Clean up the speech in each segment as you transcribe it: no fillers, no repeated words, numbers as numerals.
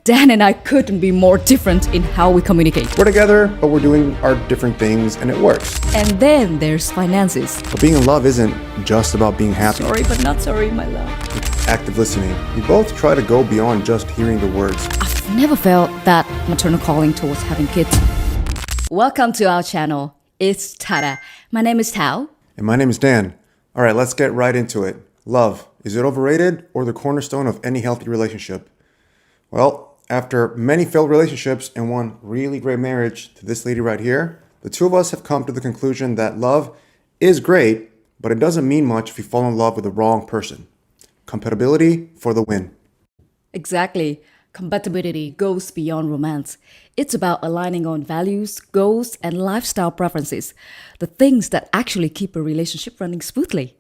Dan and I couldn't be more different in how we communicate. We're together, but we're doing our different things and it works. And then there's finances. But being in love isn't just about being happy. Sorry, but not sorry, my love. It's active listening. We both try to go beyond just hearing the words. I've never felt that maternal calling towards having kids. Welcome to our channel. It's Tara. My name is Tao. And my name is Dan. All right, let's get right into it. Love, is it overrated or the cornerstone of any healthy relationship? Well, after many failed relationships and one really great marriage to this lady right here, the two of us have come to the conclusion that love is great, but it doesn't mean much if you fall in love with the wrong person. Compatibility for the win. Exactly. Compatibility goes beyond romance. It's about aligning on values, goals, and lifestyle preferences, the things that actually keep a relationship running smoothly.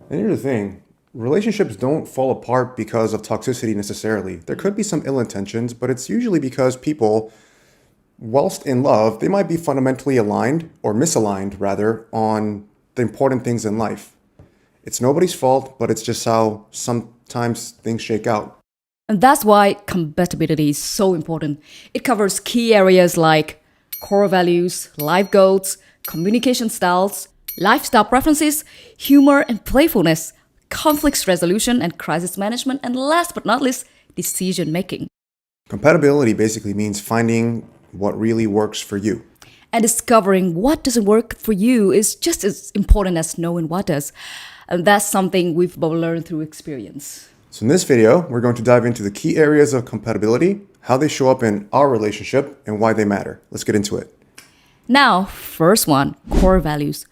And here's the thing. Relationships don't fall apart because of toxicity necessarily. There could be some ill intentions, but it's usually because people, whilst in love, they might be fundamentally aligned or misaligned rather on the important things in life. It's nobody's fault, but it's just how sometimes things shake out. And that's why compatibility is so important. It covers key areas like core values, life goals, communication styles, lifestyle preferences, humor and playfulness, conflict resolution and crisis management, and last but not least, decision making. Compatibility basically means finding what really works for you. And discovering what doesn't work for you is just as important as knowing what does. And that's something we've both learned through experience. So in this video, we're going to dive into the key areas of compatibility, how they show up in our relationship, and why they matter. Let's get into it. Now, first one, core values.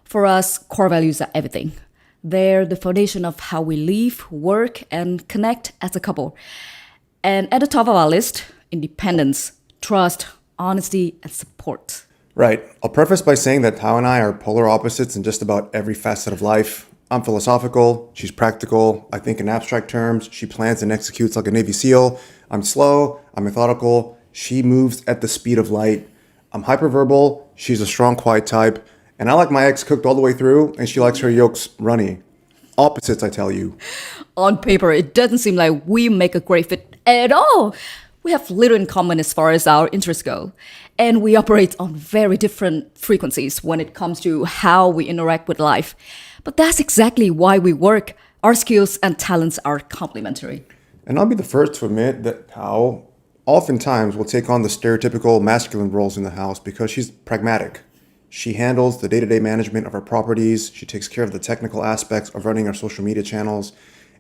For us, core values are everything. They're the foundation of how we live, work, and connect as a couple. And at the top of our list, independence, trust, honesty, and support. Right. I'll preface by saying that Tao and I are polar opposites in just about every facet of life. I'm philosophical, she's practical, I think in abstract terms, she plans and executes like a Navy SEAL. I'm slow, I'm methodical, she moves at the speed of light. I'm hyperverbal, she's a strong, quiet type. And I like my eggs cooked all the way through, and she likes her yolks runny. Opposites, I tell you. On paper, it doesn't seem like we make a great fit at all. We have little in common as far as our interests go. And we operate on very different frequencies when it comes to how we interact with life. But that's exactly why we work. Our skills and talents are complementary. And I'll be the first to admit that Tao oftentimes will take on the stereotypical masculine roles in the house because she's pragmatic. She handles the day-to-day management of our properties. She takes care of the technical aspects of running our social media channels.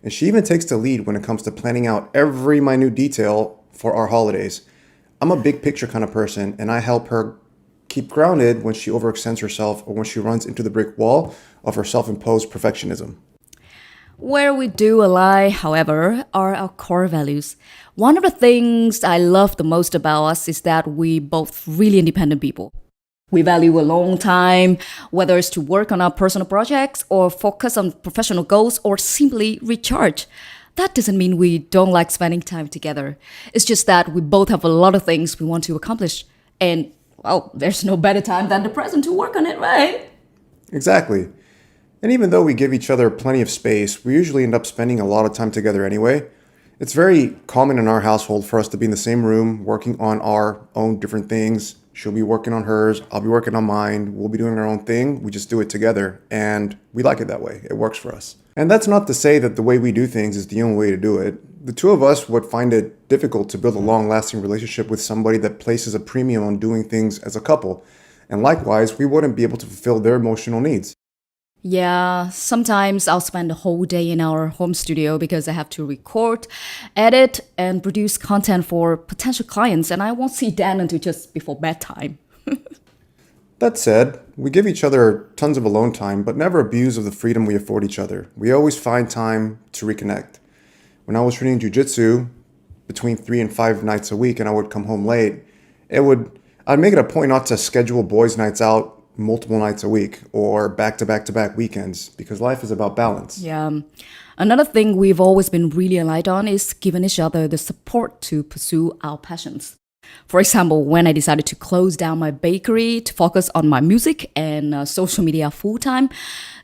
And she even takes the lead when it comes to planning out every minute detail for our holidays. I'm a big picture kind of person, and I help her keep grounded when she overextends herself or when she runs into the brick wall of her self-imposed perfectionism. Where we do ally, however, are our core values. One of the things I love the most about us is that we both really independent people. We value alone time, whether it's to work on our personal projects or focus on professional goals or simply recharge. That doesn't mean we don't like spending time together. It's just that we both have a lot of things we want to accomplish. And, well, there's no better time than the present to work on it, right? Exactly. And even though we give each other plenty of space, we usually end up spending a lot of time together anyway. It's very common in our household for us to be in the same room, working on our own different things. She'll be working on hers, I'll be working on mine, we'll be doing our own thing, we just do it together, and we like it that way, it works for us. And that's not to say that the way we do things is the only way to do it. The two of us would find it difficult to build a long-lasting relationship with somebody that places a premium on doing things as a couple, and likewise, we wouldn't be able to fulfill their emotional needs. Yeah, sometimes I'll spend a whole day in our home studio because I have to record, edit, and produce content for potential clients, and I won't see Dan until just before bedtime. That said, we give each other tons of alone time, but never abuse of the freedom we afford each other. We always find time to reconnect. When I was training jiu-jitsu, between 3 and 5 nights a week, and I would come home late, I'd make it a point not to schedule boys' nights out multiple nights a week or back-to-back-to-back weekends because life is about balance. Yeah. Another thing we've always been really aligned on is giving each other the support to pursue our passions. For example, when I decided to close down my bakery to focus on my music and social media full time,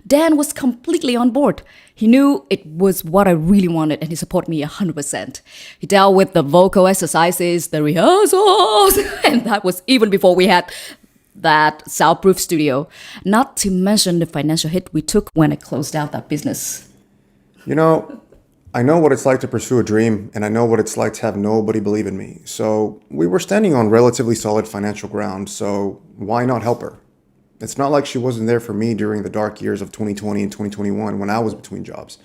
Dan was completely on board. He knew it was what I really wanted and he supported me 100%. He dealt with the vocal exercises, the rehearsals, and that was even before we had that soundproof studio. Not to mention the financial hit we took when I closed out that business. You know, I know what it's like to pursue a dream, and I know what it's like to have nobody believe in me. So we were standing on relatively solid financial ground, so why not help her? It's not like she wasn't there for me during the dark years of 2020 and 2021 when I was between jobs.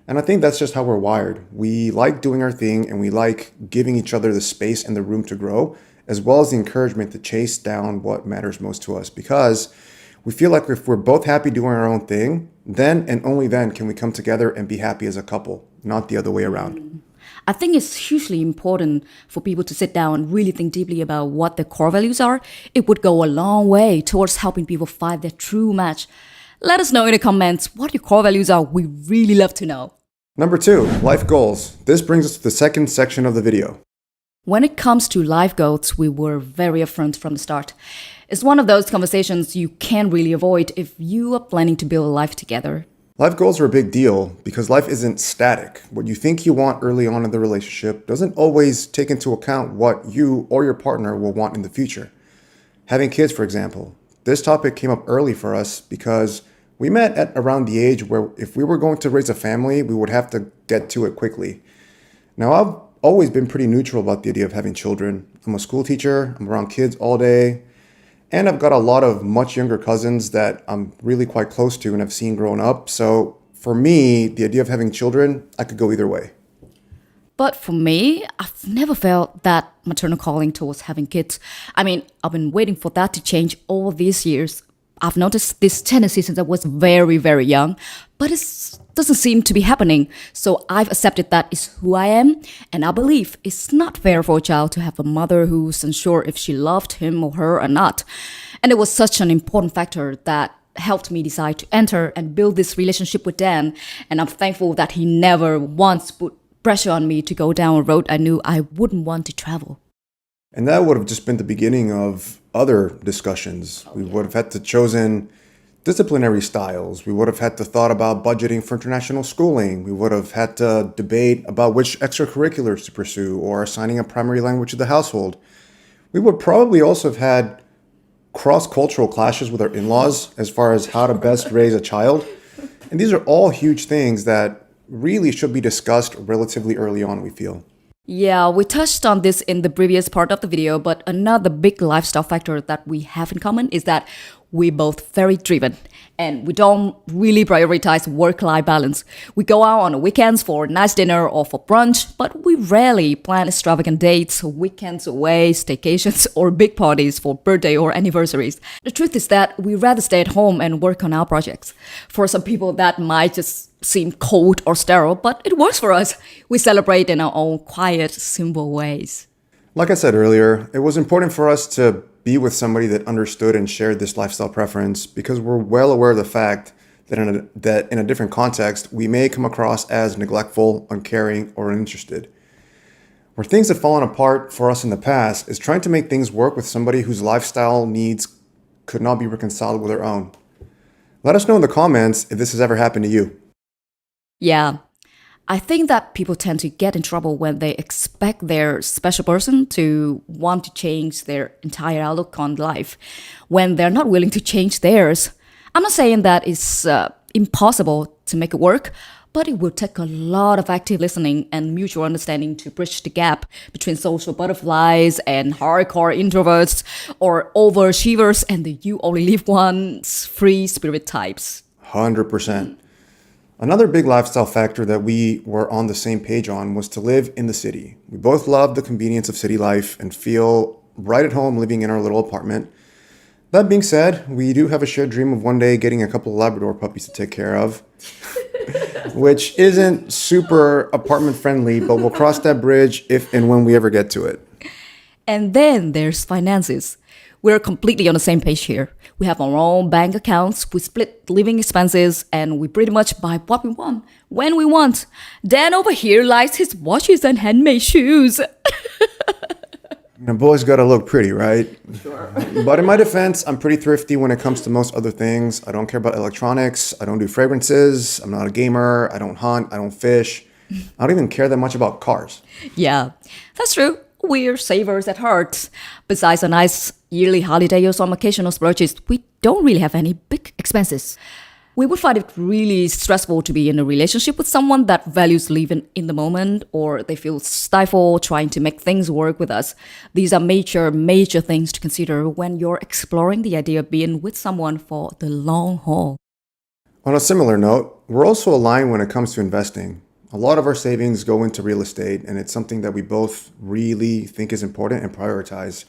And I think that's just how we're wired. We like doing our thing and we like giving each other the space and the room to grow, as well as the encouragement to chase down what matters most to us. Because we feel like if we're both happy doing our own thing, then and only then can we come together and be happy as a couple, not the other way around. I think it's hugely important for people to sit down and really think deeply about what their core values are. It would go a long way towards helping people find their true match. Let us know in the comments what your core values are. We really love to know. Number 2, life goals. This brings us to the second section of the video. When it comes to life goals, we were very upfront from the start. It's one of those conversations you can't really avoid if you are planning to build a life together. Life goals are a big deal because life isn't static. What you think you want early on in the relationship doesn't always take into account what you or your partner will want in the future. Having kids, for example. This topic came up early for us because we met at around the age where if we were going to raise a family, we would have to get to it quickly. Now, I've always been pretty neutral about the idea of having children. I'm a school teacher, I'm around kids all day, and I've got a lot of much younger cousins that I'm really quite close to and have seen growing up. So for me, the idea of having children, I could go either way. But for me, I've never felt that maternal calling towards having kids. I mean, I've been waiting for that to change all these years. I've noticed this tendency since I was very, very young, but it doesn't seem to be happening. So I've accepted that is who I am, and I believe it's not fair for a child to have a mother who's unsure if she loved him or her or not. And it was such an important factor that helped me decide to enter and build this relationship with Dan, and I'm thankful that he never once put pressure on me to go down a road I knew I wouldn't want to travel. And that would have just been the beginning of other discussions. We would have had to chosen disciplinary styles. We would have had to thought about budgeting for international schooling. We would have had to debate about which extracurriculars to pursue or assigning a primary language to the household. We would probably also have had cross-cultural clashes with our in-laws as far as how to best raise a child. And these are all huge things that really should be discussed relatively early on, we feel. Yeah, we touched on this in the previous part of the video, but another big lifestyle factor that we have in common is that we're both very driven and we don't really prioritize work-life balance. We go out on the weekends for a nice dinner or for brunch, but we rarely plan extravagant dates, weekends away, staycations, or big parties for birthday or anniversaries. The truth is that we rather stay at home and work on our projects. For some people, that might just seem cold or sterile, but it works for us. We celebrate in our own quiet, simple ways. Like I said earlier, it was important for us to be with somebody that understood and shared this lifestyle preference because we're well aware of the fact that in a different context, we may come across as neglectful, uncaring, or uninterested. Where things have fallen apart for us in the past is trying to make things work with somebody whose lifestyle needs could not be reconciled with our own. Let us know in the comments if this has ever happened to you. Yeah, I think that people tend to get in trouble when they expect their special person to want to change their entire outlook on life when they're not willing to change theirs. I'm not saying that it's impossible to make it work, but it will take a lot of active listening and mutual understanding to bridge the gap between social butterflies and hardcore introverts or overachievers and the you only live once free spirit types. 100%. Another big lifestyle factor that we were on the same page on was to live in the city. We both love the convenience of city life and feel right at home living in our little apartment. That being said, we do have a shared dream of one day getting a couple of Labrador puppies to take care of, which isn't super apartment friendly, but we'll cross that bridge if and when we ever get to it. And then there's finances. We're completely on the same page here. We have our own bank accounts, we split living expenses, and we pretty much buy what we want, when we want. Dan over here likes his watches and handmade shoes. And a boy's gotta look pretty, right? But in my defense, I'm pretty thrifty when it comes to most other things. I don't care about electronics. I don't do fragrances. I'm not a gamer. I don't hunt. I don't fish. I don't even care that much about cars. Yeah, that's true. We're savers at heart. Besides a nice yearly holiday or some occasional splurges, we don't really have any big expenses. We would find it really stressful to be in a relationship with someone that values living in the moment or they feel stifled trying to make things work with us. These are major things to consider when you're exploring the idea of being with someone for the long haul. On a similar note, we're also aligned when it comes to investing. A lot of our savings go into real estate, and it's something that we both really think is important and prioritize.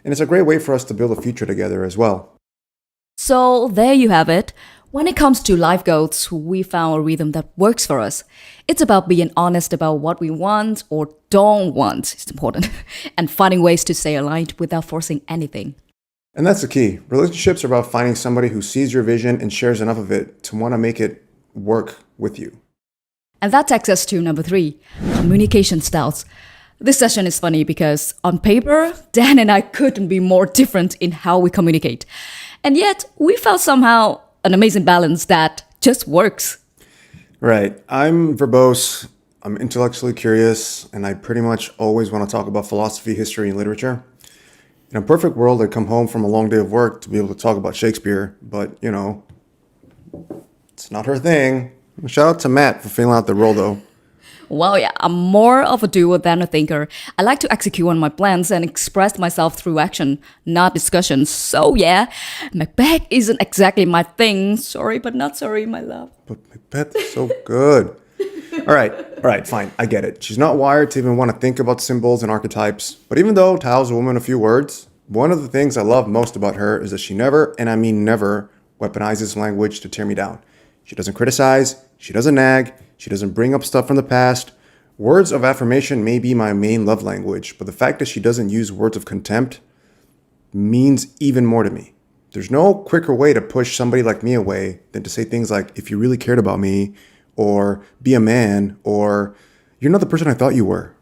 And it's a great way for us to build a future together as well. So there you have it. When it comes to life goals, we found a rhythm that works for us. It's about being honest about what we want or don't want, it's important, and finding ways to stay aligned without forcing anything. And that's the key. Relationships are about finding somebody who sees your vision and shares enough of it to want to make it work with you. And that takes us to number 3, communication styles. This session is funny because on paper, Dan and I couldn't be more different in how we communicate. And yet, we found somehow an amazing balance that just works. Right. I'm verbose, I'm intellectually curious, and I pretty much always want to talk about philosophy, history, and literature. In a perfect world, I'd come home from a long day of work to be able to talk about Shakespeare, but, it's not her thing. Shout out to Matt for filling out the role, though. Well, yeah, I'm more of a doer than a thinker. I like to execute on my plans and express myself through action, not discussions. So yeah, Macbeth isn't exactly my thing. Sorry, but not sorry, my love. But Macbeth is so good. All right, fine. I get it. She's not wired to even want to think about symbols and archetypes. But even though tells a woman a few words, one of the things I love most about her is that she never, and I mean never, weaponizes language to tear me down. She doesn't criticize. She doesn't nag. She doesn't bring up stuff from the past. Words of affirmation may be my main love language, but the fact that she doesn't use words of contempt means even more to me. There's no quicker way to push somebody like me away than to say things like, if you really cared about me, or be a man, or you're not the person I thought you were.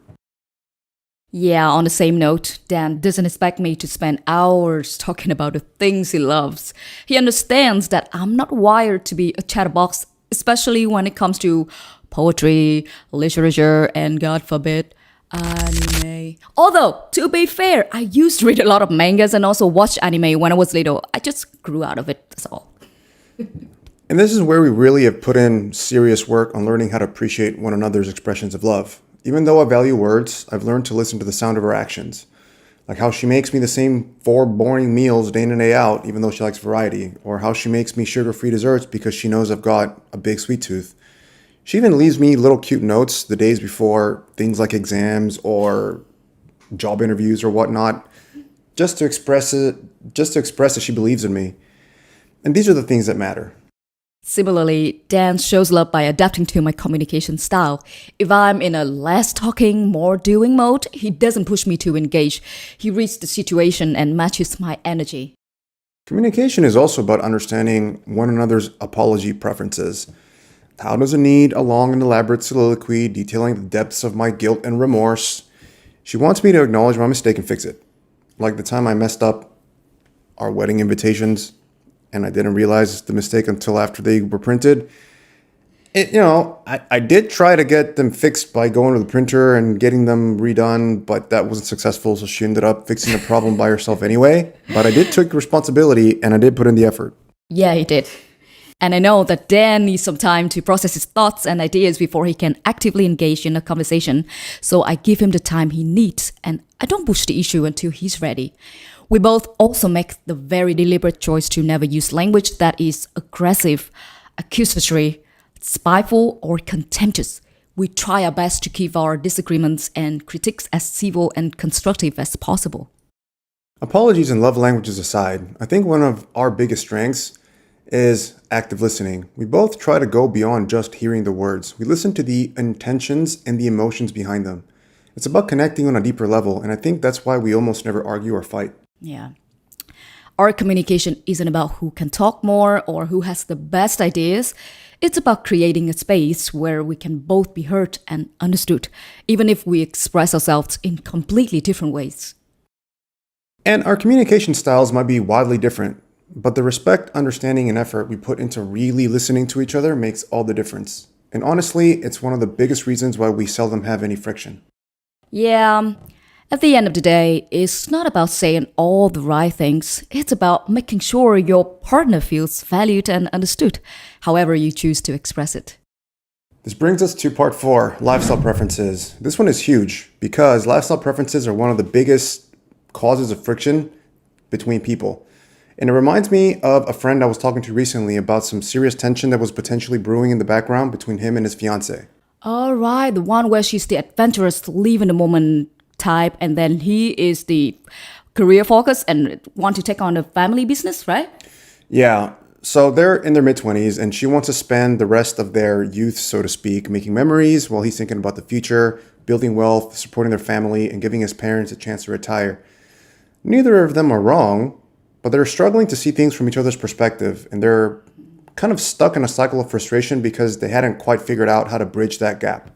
Yeah, on the same note, Dan doesn't expect me to spend hours talking about the things he loves. He understands that I'm not wired to be a chatterbox, especially when it comes to poetry, literature, and God forbid, anime. Although, to be fair, I used to read a lot of mangas and also watch anime when I was little. I just grew out of it, that's all. And this is where we really have put in serious work on learning how to appreciate one another's expressions of love. Even though I value words, I've learned to listen to the sound of her actions. Like how she makes me the same 4 boring meals day in and day out, even though she likes variety. Or how she makes me sugar-free desserts because she knows I've got a big sweet tooth. She even leaves me little cute notes the days before things like exams or job interviews or whatnot, just to express that she believes in me. And these are the things that matter. Similarly, Dan shows love by adapting to my communication style. If I'm in a less talking, more doing mode, he doesn't push me to engage. He reads the situation and matches my energy. Communication is also about understanding one another's apology preferences. How doesn't need a long and elaborate soliloquy detailing the depths of my guilt and remorse. She wants me to acknowledge my mistake and fix it. Like the time I messed up our wedding invitations and I didn't realize the mistake until after they were printed. I did try to get them fixed by going to the printer and getting them redone, but that wasn't successful, so she ended up fixing the problem by herself anyway. But I did take responsibility and I did put in the effort. Yeah, he did. And I know that Dan needs some time to process his thoughts and ideas before he can actively engage in a conversation. So I give him the time he needs and I don't push the issue until he's ready. We both also make the very deliberate choice to never use language that is aggressive, accusatory, spiteful, or contemptuous. We try our best to keep our disagreements and critiques as civil and constructive as possible. Apologies and love languages aside, I think one of our biggest strengths is active listening. We both try to go beyond just hearing the words. We listen to the intentions and the emotions behind them. It's about connecting on a deeper level, and I think that's why we almost never argue or fight. Yeah. Our communication isn't about who can talk more or who has the best ideas. It's about creating a space where we can both be heard and understood, even if we express ourselves in completely different ways. And our communication styles might be wildly different, but the respect, understanding, and effort we put into really listening to each other makes all the difference. And honestly, it's one of the biggest reasons why we seldom have any friction. Yeah, at the end of the day, it's not about saying all the right things. It's about making sure your partner feels valued and understood, however you choose to express it. This brings us to part 4, lifestyle preferences. This one is huge because lifestyle preferences are one of the biggest causes of friction between people. And it reminds me of a friend I was talking to recently about some serious tension that was potentially brewing in the background between him and his fiance. All right, the one where she's the adventurous, live in the moment type, and then he is the career focus and want to take on a family business, right? Yeah, so they're in their mid-20s and she wants to spend the rest of their youth, so to speak, making memories while he's thinking about the future, building wealth, supporting their family, and giving his parents a chance to retire. Neither of them are wrong, but they're struggling to see things from each other's perspective, and they're kind of stuck in a cycle of frustration because they hadn't quite figured out how to bridge that gap.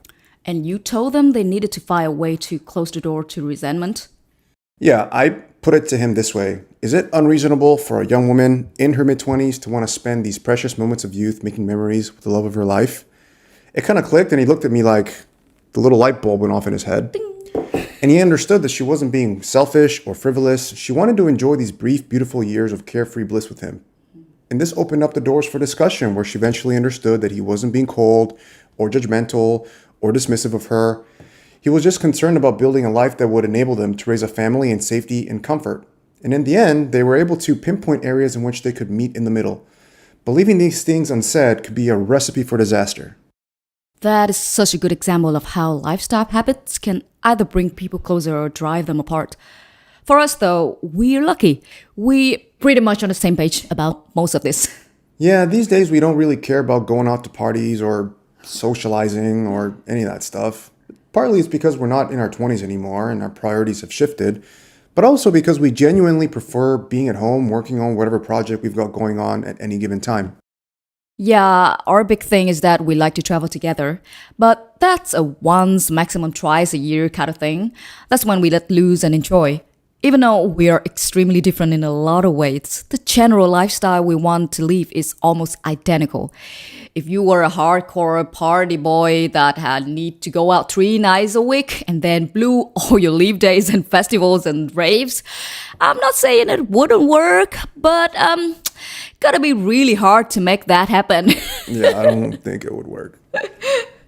And you told them they needed to find a way to close the door to resentment? Yeah, I put it to him this way. Is it unreasonable for a young woman in her mid-20s to want to spend these precious moments of youth making memories with the love of her life? It kind of clicked, and he looked at me like the little light bulb went off in his head. Ding. And he understood that she wasn't being selfish or frivolous. She wanted to enjoy these brief, beautiful years of carefree bliss with him. And this opened up the doors for discussion where she eventually understood that he wasn't being cold or judgmental or dismissive of her. He was just concerned about building a life that would enable them to raise a family in safety and comfort. And in the end, they were able to pinpoint areas in which they could meet in the middle. But leaving these things unsaid could be a recipe for disaster. That is such a good example of how lifestyle habits can either bring people closer or drive them apart. For us, though, we're lucky. We pretty much on the same page about most of this. Yeah, these days we don't really care about going out to parties or socializing or any of that stuff. Partly it's because we're not in our 20s anymore and our priorities have shifted, but also because we genuinely prefer being at home working on whatever project we've got going on at any given time. Yeah, our big thing is that we like to travel together, but that's a once, maximum twice a year kind of thing. That's when we let loose and enjoy. Even though we are extremely different in a lot of ways, the general lifestyle we want to live is almost identical. If you were a hardcore party boy that had need to go out 3 nights a week and then blew all your leave days and festivals and raves, I'm not saying it wouldn't work, but gotta be really hard to make that happen. Yeah, I don't think it would work.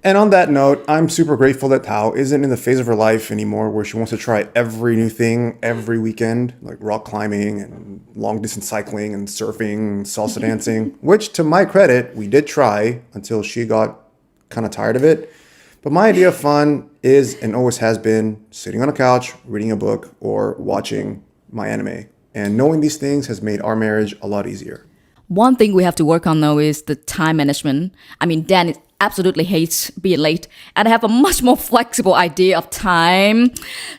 And on that note, I'm super grateful that Tao isn't in the phase of her life anymore where she wants to try every new thing every weekend, like rock climbing and long distance cycling and surfing and salsa dancing, which to my credit, we did try until she got kind of tired of it. But my idea of fun is and always has been sitting on a couch, reading a book, or watching my anime. And knowing these things has made our marriage a lot easier. One thing we have to work on though is the time management. I mean, Dan absolutely hates being late, and I have a much more flexible idea of time.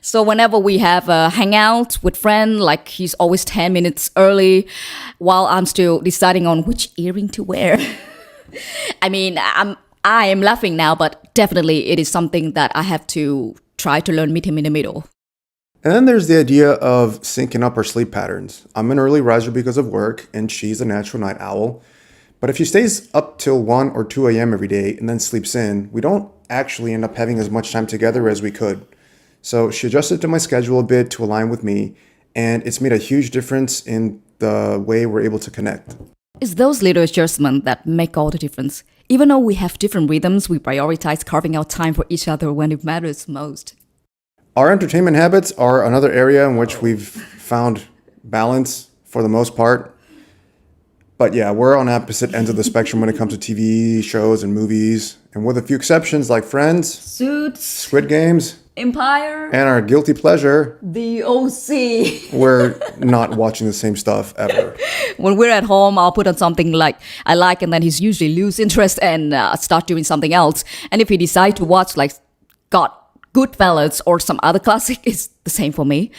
So whenever we have a hangout with friend, like he's always 10 minutes early while I'm still deciding on which earring to wear. I mean, I am laughing now, but definitely it is something that I have to try to learn meet him in the middle. And then there's the idea of syncing up our sleep patterns. I'm an early riser because of work, and she's a natural night owl. But if she stays up till 1 or 2 a.m. every day and then sleeps in, we don't actually end up having as much time together as we could. So she adjusted to my schedule a bit to align with me, and it's made a huge difference in the way we're able to connect. It's those little adjustments that make all the difference. Even though we have different rhythms, we prioritize carving out time for each other when it matters most. Our entertainment habits are another area in which we've found balance for the most part. But yeah, we're on opposite ends of the spectrum when it comes to TV shows and movies. And with a few exceptions like Friends, Suits, Squid Games, Empire, and our guilty pleasure, The OC. we're not watching the same stuff ever. When we're at home, I'll put on something like I like, and then he's usually lose interest and start doing something else. And if he decide to watch like Goodfellas or some other classic, it's the same for me.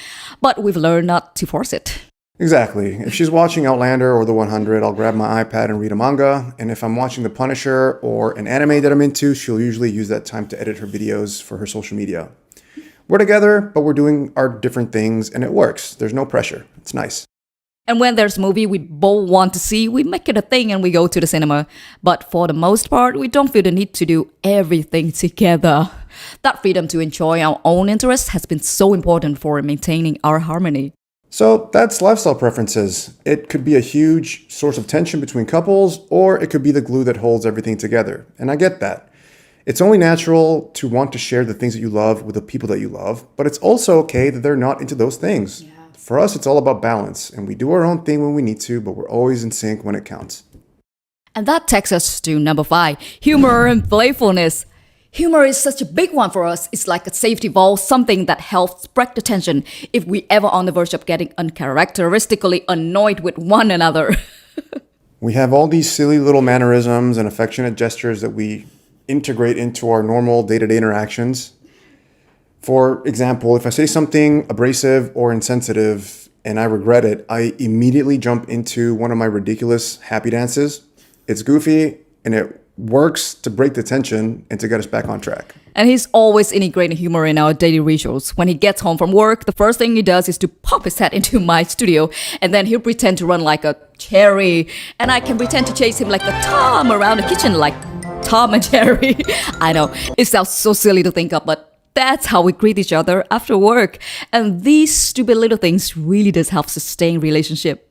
But we've learned not to force it. Exactly. If she's watching Outlander or The 100, I'll grab my iPad and read a manga. And if I'm watching The Punisher or an anime that I'm into, she'll usually use that time to edit her videos for her social media. We're together, but we're doing our different things and it works. There's no pressure. It's nice. And when there's a movie we both want to see, we make it a thing and we go to the cinema. But for the most part, we don't feel the need to do everything together. That freedom to enjoy our own interests has been so important for maintaining our harmony. So that's lifestyle preferences. It could be a huge source of tension between couples, or it could be the glue that holds everything together. And I get that. It's only natural to want to share the things that you love with the people that you love, but it's also okay that they're not into those things. Yeah. For us, it's all about balance, and we do our own thing when we need to, but we're always in sync when it counts. And that takes us to number 5, humor and playfulness. Humor is such a big one for us. It's like a safety valve, something that helps break the tension if we ever on the verge of getting uncharacteristically annoyed with one another. We have all these silly little mannerisms and affectionate gestures that we integrate into our normal day-to-day interactions. For example, if I say something abrasive or insensitive and I regret it, I immediately jump into one of my ridiculous happy dances. It's goofy and it works to break the tension and to get us back on track. And he's always integrating humor in our daily rituals. When he gets home from work, the first thing he does is to pop his head into my studio, and then he'll pretend to run like a cherry, and I can pretend to chase him like a Tom around the kitchen like Tom and Jerry. I know, it sounds so silly to think of, but that's how we greet each other after work. And these stupid little things really does help sustain relationship.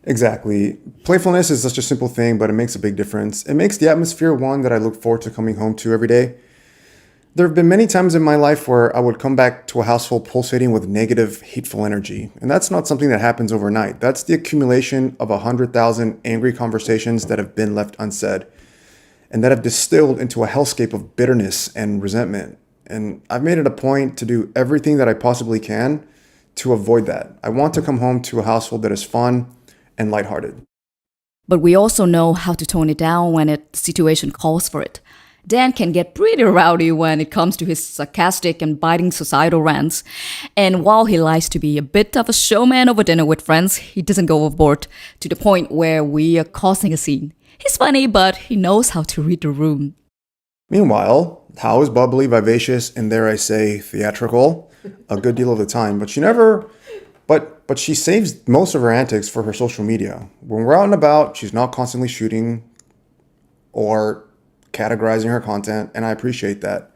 Exactly. Playfulness is such a simple thing, but it makes a big difference. It makes the atmosphere one that I look forward to coming home to every day. There have been many times in my life where I would come back to a household pulsating with negative, hateful energy. And that's not something that happens overnight. That's the accumulation of 100,000 angry conversations that have been left unsaid and that have distilled into a hellscape of bitterness and resentment. And I've made it a point to do everything that I possibly can to avoid that. I want to come home to a household that is fun and lighthearted. But we also know how to tone it down when the situation calls for it. Dan can get pretty rowdy when it comes to his sarcastic and biting societal rants. And while he likes to be a bit of a showman over dinner with friends, he doesn't go overboard to the point where we are causing a scene. He's funny, but he knows how to read the room. Meanwhile, Tao is bubbly, vivacious, and dare I say, theatrical a good deal of the time. But she saves most of her antics for her social media. When we're out and about, she's not constantly shooting or categorizing her content, and I appreciate that.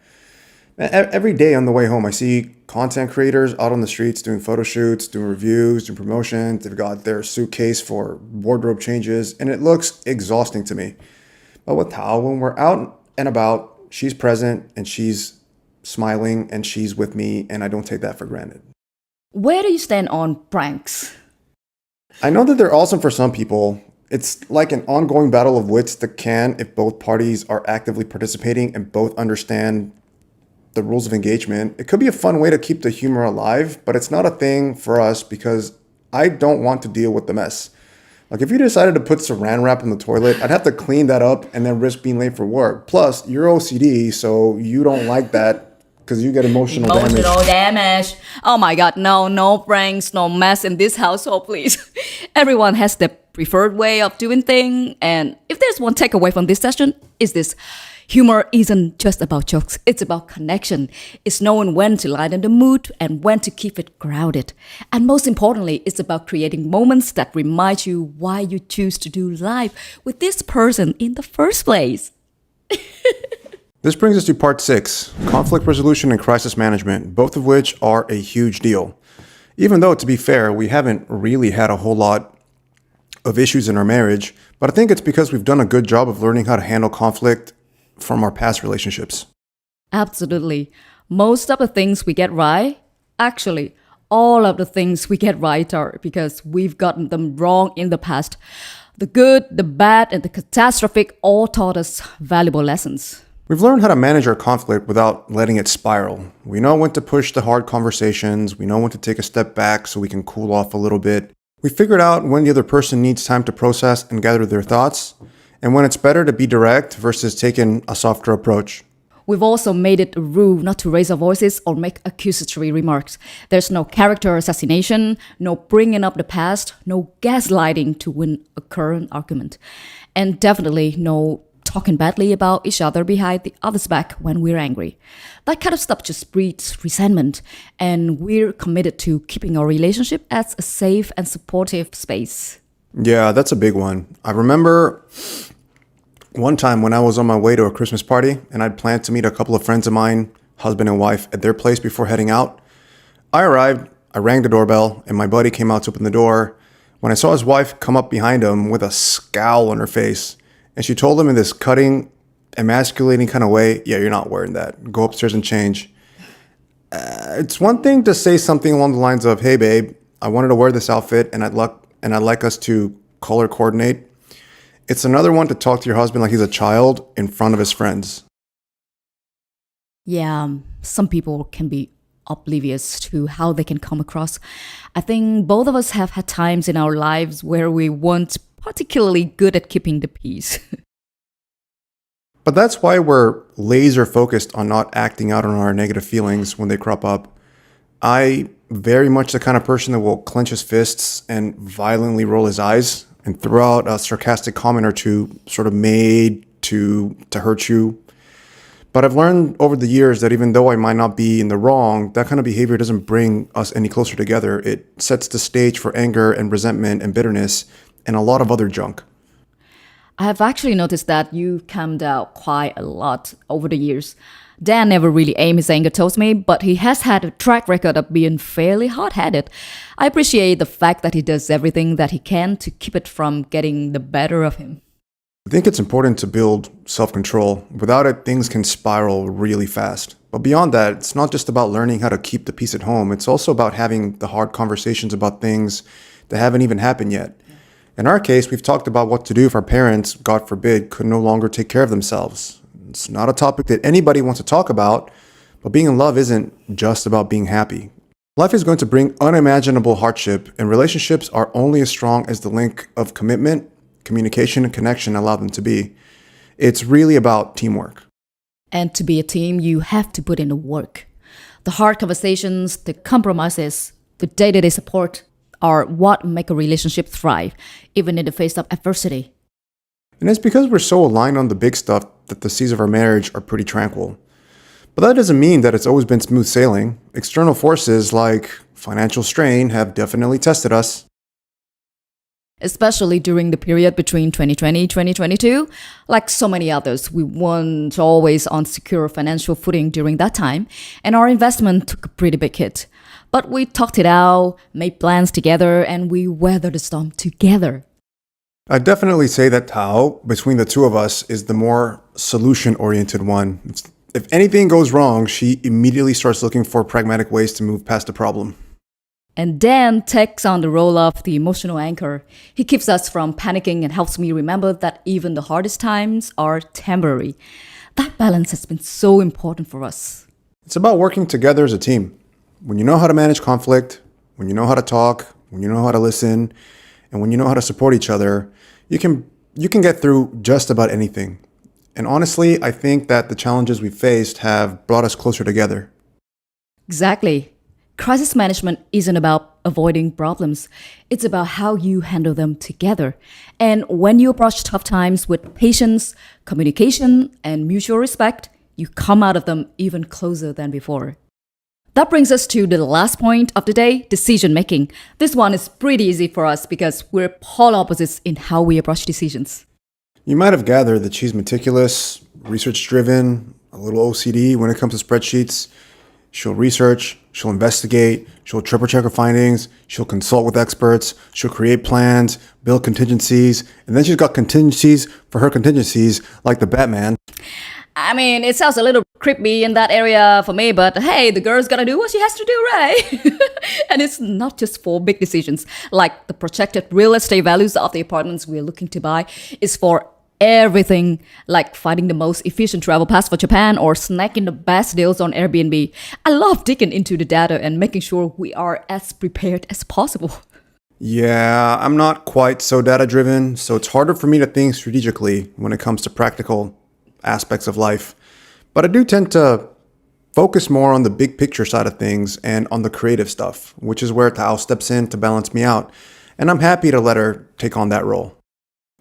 Every day on the way home, I see content creators out on the streets doing photo shoots, doing reviews, doing promotions. They've got their suitcase for wardrobe changes, and it looks exhausting to me. But with Tao, when we're out and about, she's present and she's smiling and she's with me, and I don't take that for granted. Where do you stand on pranks? I know that they're awesome for some people. It's like an ongoing battle of wits that can, if both parties are actively participating and both understand the rules of engagement. It could be a fun way to keep the humor alive, but it's not a thing for us because I don't want to deal with the mess. Like if you decided to put saran wrap in the toilet, I'd have to clean that up and then risk being late for work. Plus, you're OCD, so you don't like that because you get emotional damage. Oh my God, no pranks, no mess in this household, please. Everyone has their preferred way of doing things. And if there's one takeaway from this session, is this. Humor isn't just about jokes, it's about connection. It's knowing when to lighten the mood and when to keep it grounded. And most importantly, it's about creating moments that remind you why you choose to do life with this person in the first place. This brings us to part 6, conflict resolution and crisis management, both of which are a huge deal. Even though, to be fair, we haven't really had a whole lot of issues in our marriage, but I think it's because we've done a good job of learning how to handle conflict from our past relationships. Absolutely. Most of the things we get right, actually, all of the things we get right are because we've gotten them wrong in the past. The good, the bad, and the catastrophic all taught us valuable lessons. We've learned how to manage our conflict without letting it spiral. We know when to push the hard conversations. We know when to take a step back so we can cool off a little bit. We figured out when the other person needs time to process and gather their thoughts, and when it's better to be direct versus taking a softer approach. We've also made it a rule not to raise our voices or make accusatory remarks. There's no character assassination, no bringing up the past, no gaslighting to win a current argument, and definitely no talking badly about each other behind the other's back when we're angry. That kind of stuff just breeds resentment, and we're committed to keeping our relationship as a safe and supportive space. Yeah, that's a big one. I remember one time when I was on my way to a Christmas party and I'd planned to meet a couple of friends of mine, husband and wife, at their place before heading out. I arrived, I rang the doorbell, and my buddy came out to open the door. When I saw his wife come up behind him with a scowl on her face, and she told him in this cutting, emasculating kind of way, "Yeah, you're not wearing that. Go upstairs and change." It's one thing to say something along the lines of, "Hey, babe, I wanted to wear this outfit, and I'd like us to color coordinate." It's another one to talk to your husband like he's a child in front of his friends. Yeah, some people can be oblivious to how they can come across. I think both of us have had times in our lives where we weren't particularly good at keeping the peace. But that's why we're laser focused on not acting out on our negative feelings when they crop up. I very much the kind of person that will clench his fists and violently roll his eyes and throw out a sarcastic comment or two sort of made to hurt you. But I've learned over the years that even though I might not be in the wrong, that kind of behavior doesn't bring us any closer together. It sets the stage for anger and resentment and bitterness and a lot of other junk. I have actually noticed that you calmed down quite a lot over the years. Dan never really aimed his anger towards me, but he has had a track record of being fairly hot-headed. I appreciate the fact that he does everything that he can to keep it from getting the better of him. I think it's important to build self-control. Without it, things can spiral really fast. But beyond that, it's not just about learning how to keep the peace at home. It's also about having the hard conversations about things that haven't even happened yet. In our case, we've talked about what to do if our parents, God forbid, could no longer take care of themselves. It's not a topic that anybody wants to talk about, but being in love isn't just about being happy. Life is going to bring unimaginable hardship, and relationships are only as strong as the link of commitment, communication, and connection allow them to be. It's really about teamwork. And to be a team, you have to put in the work. The hard conversations, the compromises, the day-to-day support are what make a relationship thrive, even in the face of adversity. And it's because we're so aligned on the big stuff that the seas of our marriage are pretty tranquil. But that doesn't mean that it's always been smooth sailing. External forces like financial strain have definitely tested us. Especially during the period between 2020 and 2022. Like so many others, we weren't always on secure financial footing during that time, and our investment took a pretty big hit. But we talked it out, made plans together, and we weathered the storm together. I'd definitely say that Tao, between the two of us, is the more solution-oriented one. If anything goes wrong, she immediately starts looking for pragmatic ways to move past the problem. And Dan takes on the role of the emotional anchor. He keeps us from panicking and helps me remember that even the hardest times are temporary. That balance has been so important for us. It's about working together as a team. When you know how to manage conflict, when you know how to talk, when you know how to listen, and when you know how to support each other, you can get through just about anything. And honestly, I think that the challenges we've faced have brought us closer together. Exactly. Crisis management isn't about avoiding problems. It's about how you handle them together. And when you approach tough times with patience, communication, and mutual respect, you come out of them even closer than before. That brings us to the last point of the day, decision making. This one is pretty easy for us because we're polar opposites in how we approach decisions. You might have gathered that she's meticulous, research-driven, a little OCD when it comes to spreadsheets. She'll research, she'll investigate, she'll triple check her findings, she'll consult with experts, she'll create plans, build contingencies, and then she's got contingencies for her contingencies, like the Batman. I mean, it sounds a little creepy in that area for me, but hey, the girl's gotta do what she has to do, right? And it's not just for big decisions, like the projected real estate values of the apartments we're looking to buy. It's for everything, like finding the most efficient travel pass for Japan or snacking the best deals on Airbnb. I love digging into the data and making sure we are as prepared as possible. Yeah, I'm not quite so data-driven, so it's harder for me to think strategically when it comes to practical aspects of life. But I do tend to focus more on the big picture side of things and on the creative stuff, which is where Tao steps in to balance me out. And I'm happy to let her take on that role.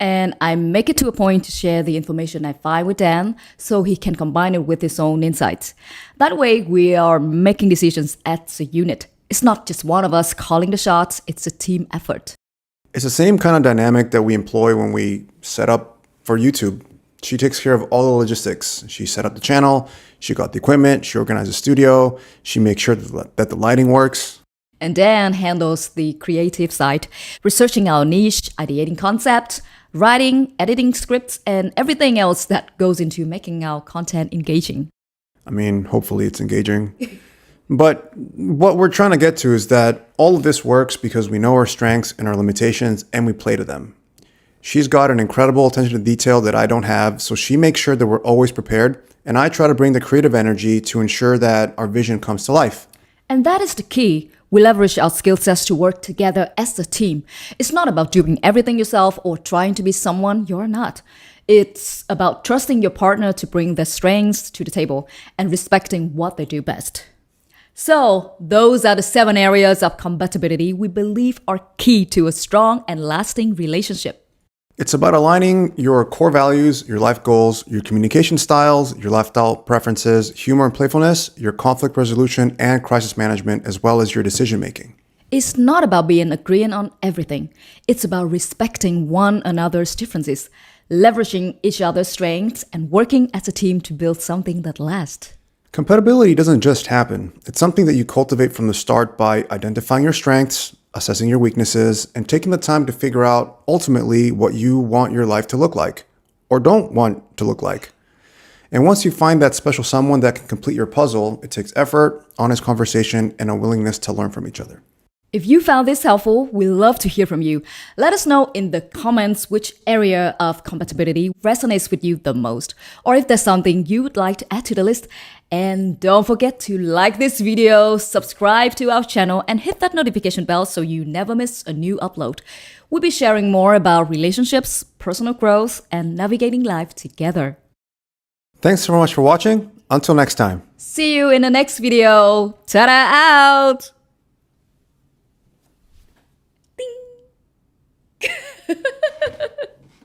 And I make it to a point to share the information I find with Dan so he can combine it with his own insights. That way, we are making decisions as a unit. It's not just one of us calling the shots, it's a team effort. It's the same kind of dynamic that we employ when we set up for YouTube. She takes care of all the logistics. She set up the channel, she got the equipment, she organized the studio, she makes sure that the lighting works. And Dan handles the creative side, researching our niche, ideating concepts, writing, editing scripts, and everything else that goes into making our content engaging. I mean, hopefully it's engaging. But what we're trying to get to is that all of this works because we know our strengths and our limitations and we play to them. She's got an incredible attention to detail that I don't have, so she makes sure that we're always prepared, and I try to bring the creative energy to ensure that our vision comes to life. And that is the key. We leverage our skill sets to work together as a team. It's not about doing everything yourself or trying to be someone you're not. It's about trusting your partner to bring their strengths to the table and respecting what they do best. So, those are the 7 areas of compatibility we believe are key to a strong and lasting relationship. It's about aligning your core values, your life goals, your communication styles, your lifestyle preferences, humor and playfulness, your conflict resolution and crisis management, as well as your decision making. It's not about being agreeing on everything. It's about respecting one another's differences, leveraging each other's strengths, and working as a team to build something that lasts. Compatibility doesn't just happen. It's something that you cultivate from the start by identifying your strengths, assessing your weaknesses, and taking the time to figure out ultimately what you want your life to look like or don't want to look like. And once you find that special someone that can complete your puzzle, it takes effort, honest conversation, and a willingness to learn from each other. If you found this helpful, we'd love to hear from you. Let us know in the comments which area of compatibility resonates with you the most, or if there's something you would like to add to the list. And don't forget to like this video, subscribe to our channel, and hit that notification bell so you never miss a new upload. We'll be sharing more about relationships, personal growth, and navigating life together. Thanks so much for watching. Until next time. See you in the next video. Ta-da out! Ding!